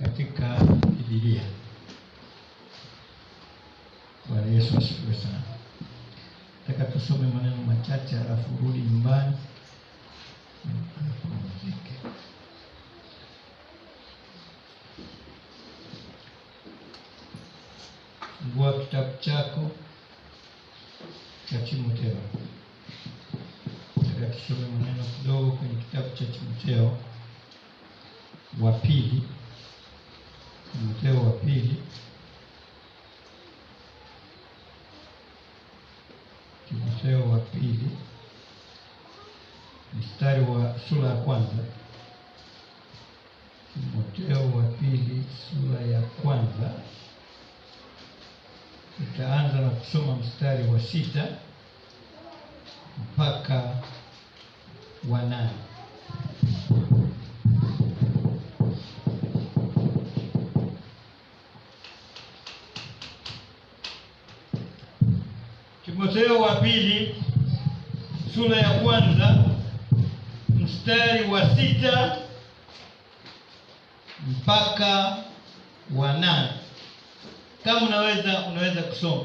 katika Biblia. Bwana Yesu asifiwe sana. Nataka tusome maneno machache alafu rudi nyumbani kupumzike. Fungua kitabu chako cha Timotheo. Nataka tusome maneno kidogo kwenye kitabu cha Timotheo wa pili. Timotheo wa pili. Timotheo wa pili, mstari wa sura ya kwanza. Timotheo wa pili sura ya kwanza. Tutaanza na kusoma mstari wa 6 mpaka wa 8. Timotheo wa pili sura ya kwanza mstari wa 6 mpaka wa 8. Kama unaweza kusoma.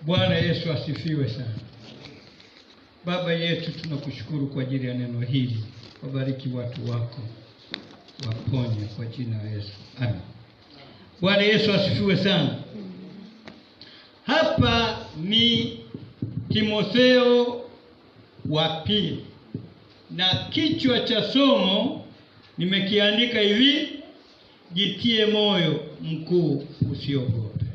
Bwana Yesu asifiwe sana. Baba yetu, tunakushukuru kwa ajili ya neno hili. Wabariki watu wako, waponye kwa jina la Yesu. Amen. Bwana Yesu asifiwe sana. Hapa ni Timotheo wa pili, na kichwa cha somo nimekiandika hivi: jitie moyo mkuu, usiogope.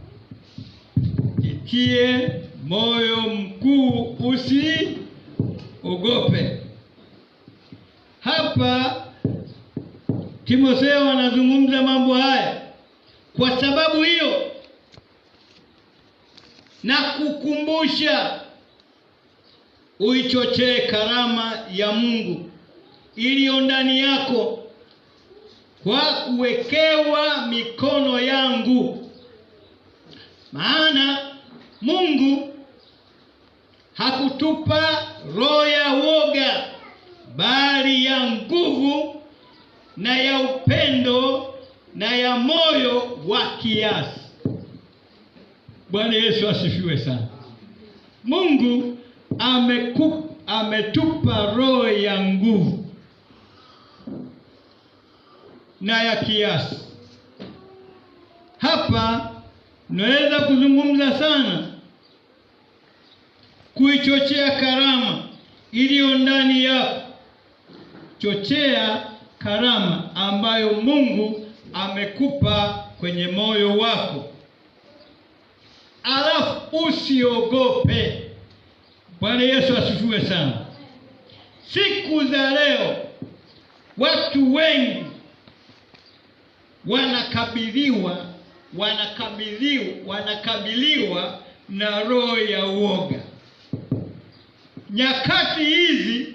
Jitie moyo mkuu, usiogope. Hapa Timotheo anazungumza mambo haya kwa sababu hiyo, na kukumbusha uichochee karama ya Mungu iliyo ndani yako kwa kuwekewa mikono yangu. Maana Mungu hakutupa roho ya woga, bali ya nguvu na ya upendo na ya moyo wa kiasi. Bwana Yesu asifiwe sana. Mungu ametupa roho ya nguvu na ya kiasi. Hapa naweza kuzungumza sana kuichochea karama iliyo ndani yako. Chochea karama ambayo Mungu amekupa kwenye moyo wako, alafu usiogope. Bwana Yesu asifiwe sana. Siku za leo watu wengi wanakabiliwa na roho ya uoga. Nyakati hizi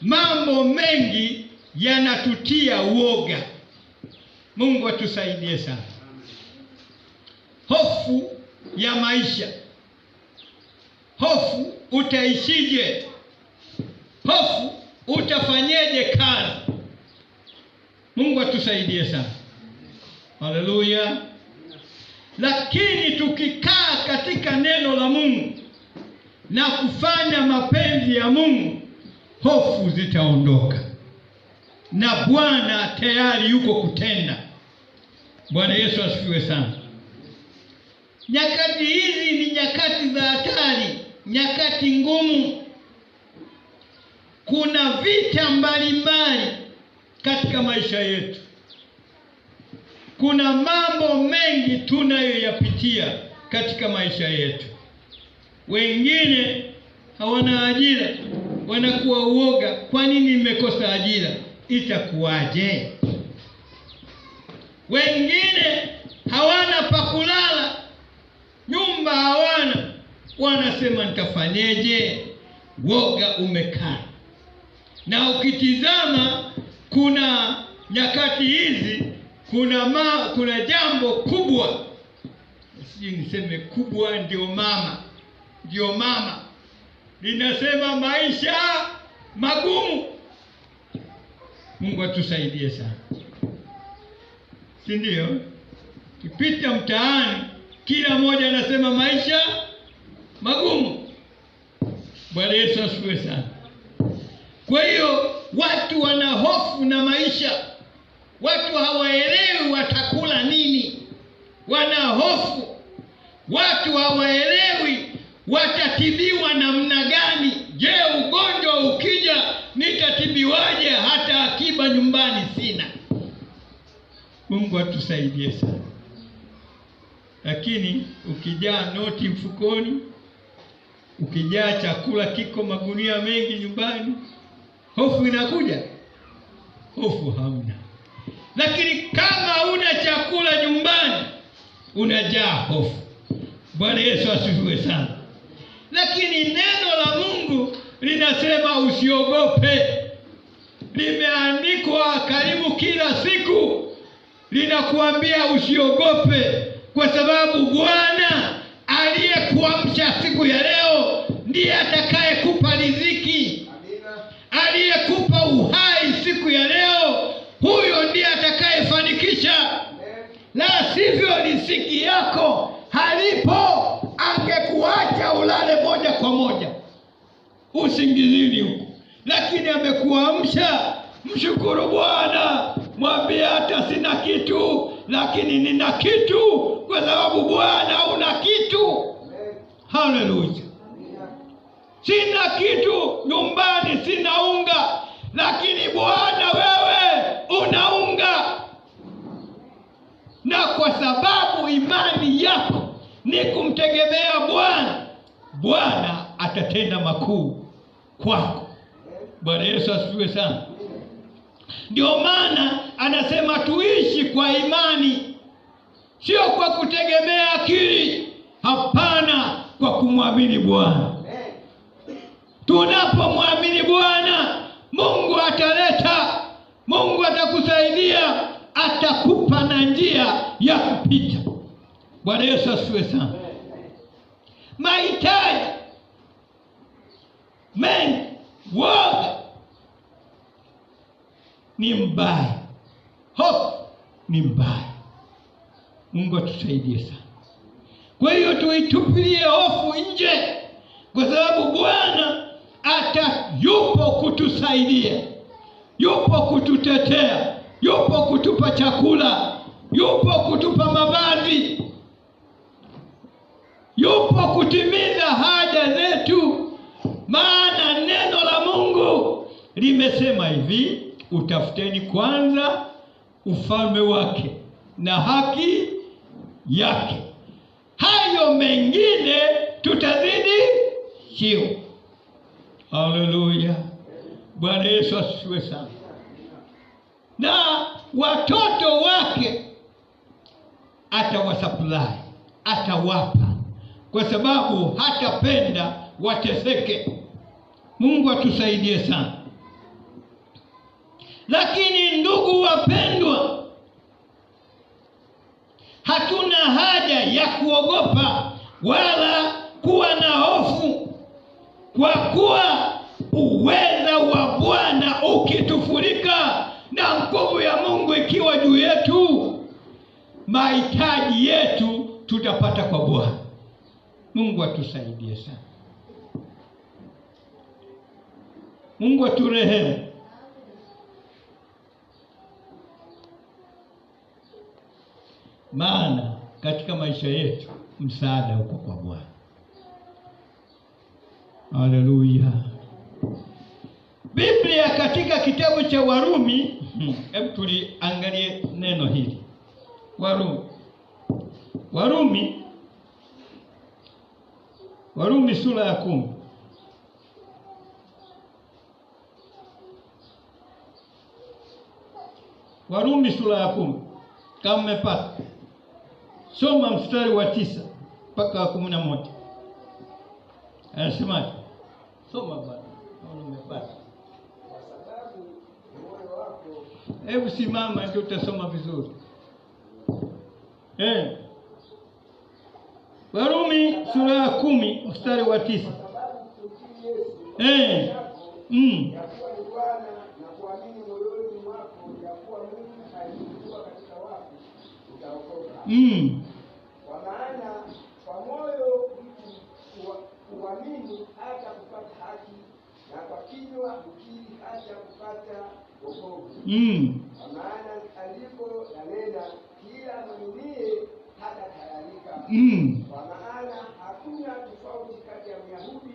mambo mengi yanatutia uoga. Mungu atusaidie sana. Hofu ya maisha. Hofu utaishije? Hofu utafanyeje kazi? Mungu atusaidie sana. Haleluya. Lakini tukikaa katika neno la Mungu na kufanya mapenzi ya Mungu, hofu zitaondoka, na Bwana tayari yuko kutenda. Bwana Yesu asifiwe sana. Nyakati hizi ni nyakati za hatari, nyakati ngumu. Kuna vita mbalimbali katika maisha yetu. Kuna mambo mengi tunayoyapitia katika maisha yetu. Wengine hawana ajira, wanakuwa uoga, kwa nini nimekosa ajira? Itakuwaje? Wengine hawana pa kulala, nyumba hawana, wanasema nitafanyeje? Woga umekaa. Na ukitizama kuna nyakati hizi kuna jambo kubwa, sijui niseme kubwa, ndio mama linasema maisha magumu. Mungu atusaidie sana, si ndio? Kipita mtaani kila mmoja anasema maisha magumu. Bwana Yesu asifiwe sana. Kwa hiyo watu wana hofu na maisha, watu hawaelewi watakula nini, wana hofu. Watu hawaelewi watatibiwa namna gani. Je, ugonjwa ukija nitatibiwaje? Hata akiba nyumbani sina. Mungu atusaidie sana. Lakini ukijaa noti mfukoni, ukijaa chakula kiko magunia mengi nyumbani, hofu inakuja? Hofu hamna. Lakini kama una chakula nyumbani, unajaa hofu. Bwana Yesu asifiwe sana. Lakini neno la Mungu linasema usiogope. Limeandikwa karibu kila siku, linakuambia usiogope, kwa sababu Bwana aliyekuamsha siku ya leo ndiye atakayekupa riziki. Aliyekupa uhai siku ya leo, huyo ndiye atakayefanikisha. La sivyo riziki yako halipo, angekuacha ulale moja kwa moja usingizini huko. Lakini amekuamsha. Mshukuru Bwana, mwambie hata sina kitu, lakini nina kitu, kwa sababu Bwana una kitu. Haleluya. Sina kitu nyumbani, sina unga, lakini Bwana wewe una unga. Na kwa sababu imani yako ni kumtegemea Bwana, Bwana atatenda makuu kwako. Bwana Yesu asifiwe sana. Ndio maana anasema tuishi kwa imani, sio kwa kutegemea akili. Hapana, kwa kumwamini Bwana. Tunapomwamini Bwana, Mungu ataleta, Mungu atakusaidia, atakupa na njia ya kupita. Bwana Yesu asifiwe sana. Mahitaji mengi, woga ni mbaya, hofu ni mbaya. Mungu atusaidie sana. Kwa hiyo tuitupilie hofu nje, kwa sababu Bwana yupo kutusaidia, yupo kututetea, yupo kutupa chakula, yupo kutupa mavazi, yupo kutimiza haja zetu. Maana neno la Mungu limesema hivi, utafuteni kwanza ufalme wake na haki yake, hayo mengine tutazidi hiyo. Haleluya. Bwana Yesu asifiwe sana. Na watoto wake atawasupply, atawapa, kwa sababu hatapenda wateseke. Mungu atusaidie sana. Lakini ndugu wapendwa, hatuna haja ya kuogopa wala kuwa na hofu, kwa kuwa uweza wa Bwana ukitufurika na nguvu ya Mungu ikiwa juu yetu, mahitaji yetu tutapata kwa Bwana. Mungu atusaidie sana. Mungu aturehemu. Maana katika maisha yetu msaada uko kwa Bwana. Haleluya. Biblia katika kitabu cha Warumi, hebu tuliangalie neno hili. Warumi Warumi sura ya 10. Warumi sura ya 10. Kama mmepata, soma mstari wa 9 mpaka 11. Anasemaje? Soma bwana. Naona umepata. Kwa sababu moyo wako, hebu simama ndio utasoma vizuri. Warumi sura ya 10 mstari wa 9. kwa sababu kumtii Yesu Ya yakuwa ni Bwana na kuamini moyoni mwako ya kuwa Mungu alimfufua katika wafu, utaokoka. Kwa maana kwa moyo mtu huamini hata kupata haki, na kwa kinywa hukiri hata kupata wokovu. Kwa maana andiko lanena, kila amwaminie hata tayarika. Kwa maana hakuna tofauti kati ya Myahudi